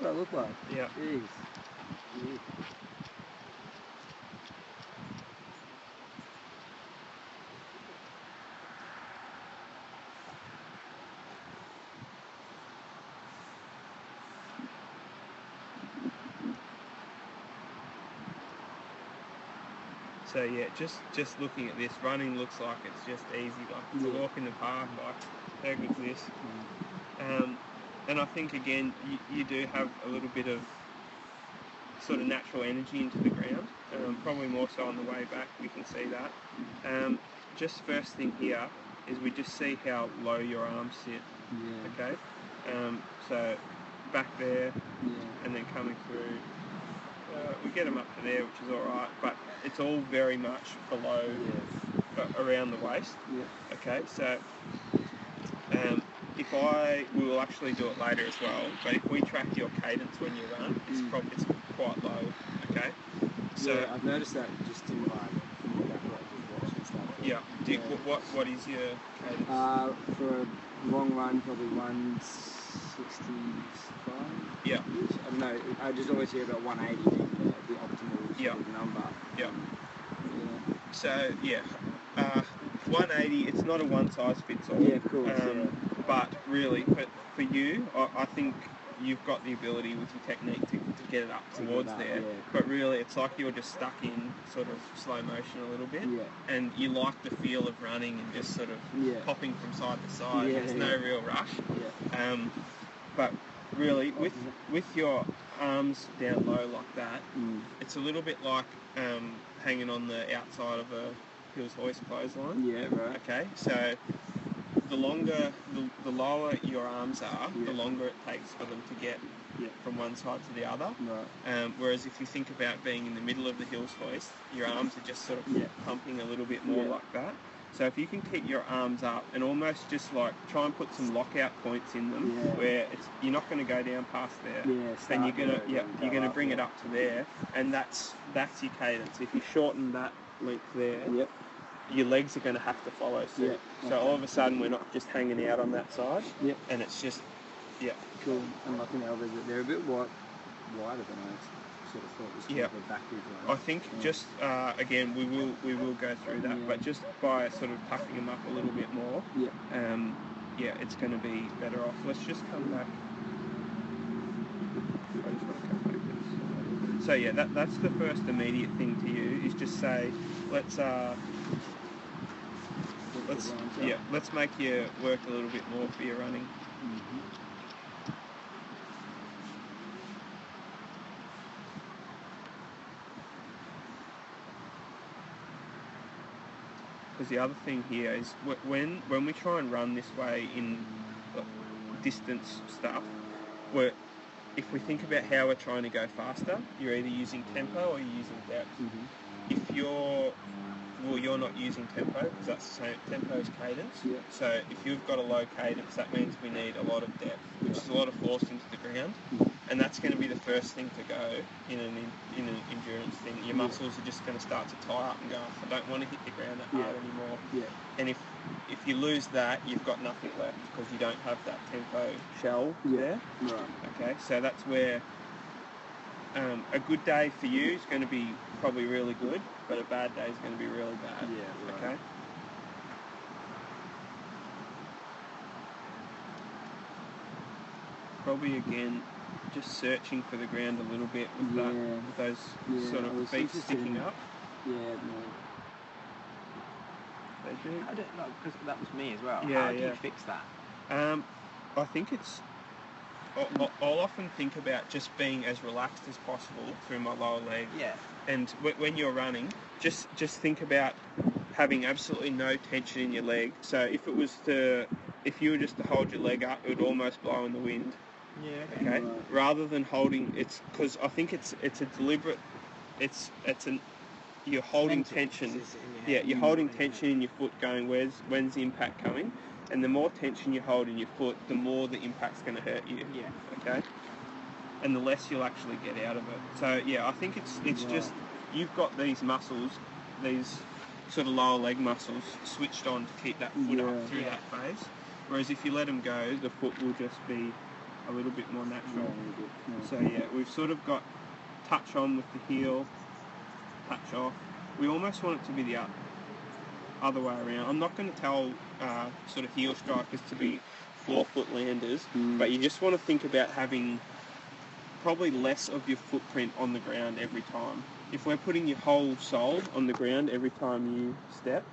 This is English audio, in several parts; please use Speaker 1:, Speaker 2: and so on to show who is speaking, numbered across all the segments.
Speaker 1: what I look like.
Speaker 2: Yeah.
Speaker 1: Jeez. Yeah.
Speaker 2: So yeah, just looking at this, running looks like it's just easy, like it's a walk in the park, like how good's this? And I think again, you do have a little bit of sort of natural energy into the ground, probably more so on the way back, we can see that. Just first thing here is we just see how low your arms sit, okay? So back there, and then coming through, we get them up to there, which is alright, but it's all very much below, around the waist, okay? So we will actually do it later as well, but if we track your cadence when you run, it's quite low, okay? So
Speaker 1: yeah, I've noticed that just in my watch and stuff.
Speaker 2: Yeah. What is your cadence?
Speaker 1: For a long run, probably 165.
Speaker 2: Yeah.
Speaker 1: I don't know. I just always hear about 180 being the optimal sort of number.
Speaker 2: Yeah. So 180. It's not a one size fits all.
Speaker 1: Yeah, of course.
Speaker 2: But really, for you, I think you've got the ability with your technique to get it up towards there. Yeah. But really, it's like you're just stuck in sort of slow motion a little bit, and you like the feel of running and just sort of popping from side to side. There's no real rush. But really, with your arms down low like that, it's a little bit like hanging on the outside of a Hills hoist clothesline.
Speaker 1: Yeah, right.
Speaker 2: Okay, so the lower your arms are, the longer it takes for them to get from one side to the other. Right. Whereas if you think about being in the middle of the Hills hoist, your arms are just sort of pumping a little bit more like that. So if you can keep your arms up and almost just like try and put some lockout points in them, where you're not going to go down past there, then you're gonna bring it up to there, and that's your cadence. If you shorten that length there, your legs are going to have to follow suit. So all of a sudden we're not just hanging out on that side, and it's just
Speaker 1: cool. And like in elbows, they're a bit wider than I sort of thought was kind of a backwards one.
Speaker 2: I think just again we will go through that, but just by sort of tucking them up a little bit more, it's going to be better off. Let's just come back. I just want to come back to this. So that's the first immediate thing to you is just say let's make you work a little bit more for your running. Because the other thing here is when we try and run this way in distance stuff, if we think about how we're trying to go faster, you're either using tempo or you're using depth. If you're not using tempo, because that's the same, tempo is cadence. So if you've got a low cadence, that means we need a lot of depth, which is a lot of force into the ground, and that's going to be the first thing to go in an endurance thing. Your muscles are just going to start to tie up and go, I don't want to hit the ground that hard anymore. And if you lose that, you've got nothing left because you don't have that tempo shell there. Okay, so that's where a good day for you is going to be probably really good, but a bad day is going to be really bad. Okay. Probably again, just searching for the ground a little bit with with those sort of feet sticking up.
Speaker 1: No.
Speaker 2: They do.
Speaker 3: I don't know, because that was me as well.
Speaker 2: Yeah,
Speaker 3: How do you fix that?
Speaker 2: I think it's. I'll often think about just being as relaxed as possible through my lower leg.
Speaker 3: Yeah.
Speaker 2: And when you're running, just think about having absolutely no tension in your leg. So if you were just to hold your leg up, it would almost blow in the wind.
Speaker 3: Yeah.
Speaker 2: Okay. Rather than holding, because I think it's a deliberate. You're holding tension. You're holding tension in your foot, going when's the impact coming, and the more tension you hold in your foot, the more the impact's going to hurt you.
Speaker 3: Yeah.
Speaker 2: Okay. And the less you'll actually get out of it. So I think it's just you've got these muscles, these sort of lower leg muscles switched on to keep that foot up through that phase. Whereas if you let them go, the foot will just be a little bit more natural.
Speaker 1: Yeah.
Speaker 2: So yeah, we've sort of got touch on with the heel, touch off. We almost want it to be the other way around. I'm not going to tell sort of heel strikers to be forefoot landers, but you just want to think about having probably less of your footprint on the ground every time. If we're putting your whole sole on the ground every time you step,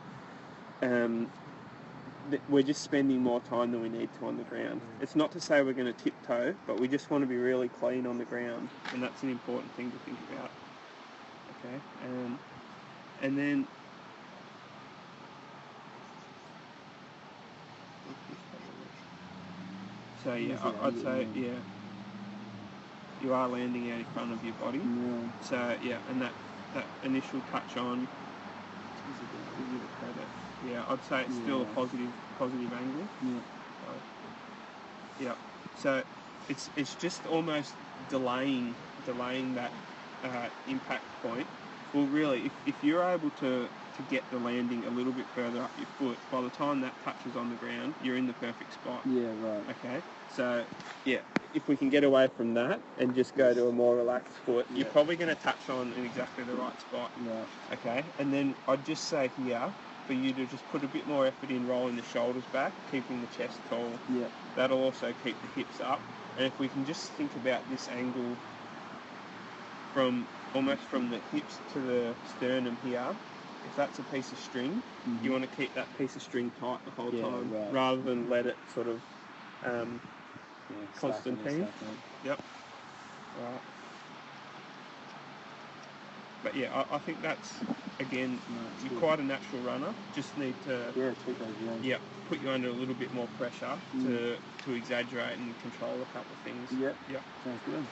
Speaker 2: we're just spending more time than we need to on the ground. It's not to say we're going to tiptoe, but we just want to be really clean on the ground, and that's an important thing to think about. Okay, and then so yeah, I'd say yeah, you are landing out in front of your body.
Speaker 1: Yeah.
Speaker 2: So yeah, and that initial touch on, give it credit. Yeah, I'd say it's still a positive angle. Yeah. So it's just almost delaying that impact point. Well, really, if you're able to get the landing a little bit further up your foot, by the time that touches on the ground, you're in the perfect spot.
Speaker 1: Yeah, right.
Speaker 2: Okay. So yeah, if we can get away from that and just go to a more relaxed foot, you're probably going to touch on in exactly the right spot.
Speaker 1: Yeah.
Speaker 2: Okay. And then I'd just say here, for you to just put a bit more effort in rolling the shoulders back, keeping the chest tall.
Speaker 1: Yeah.
Speaker 2: That'll also keep the hips up. And if we can just think about this angle almost from the hips to the sternum here, if that's a piece of string, you want to keep that piece of string tight the whole time, rather than let it sort of Constantine. Yep. Right. But yeah, I think that's, again, you're quite a natural runner. Just need to put you under a little bit more pressure to exaggerate and control a couple of things.
Speaker 1: Yeah. Sounds good.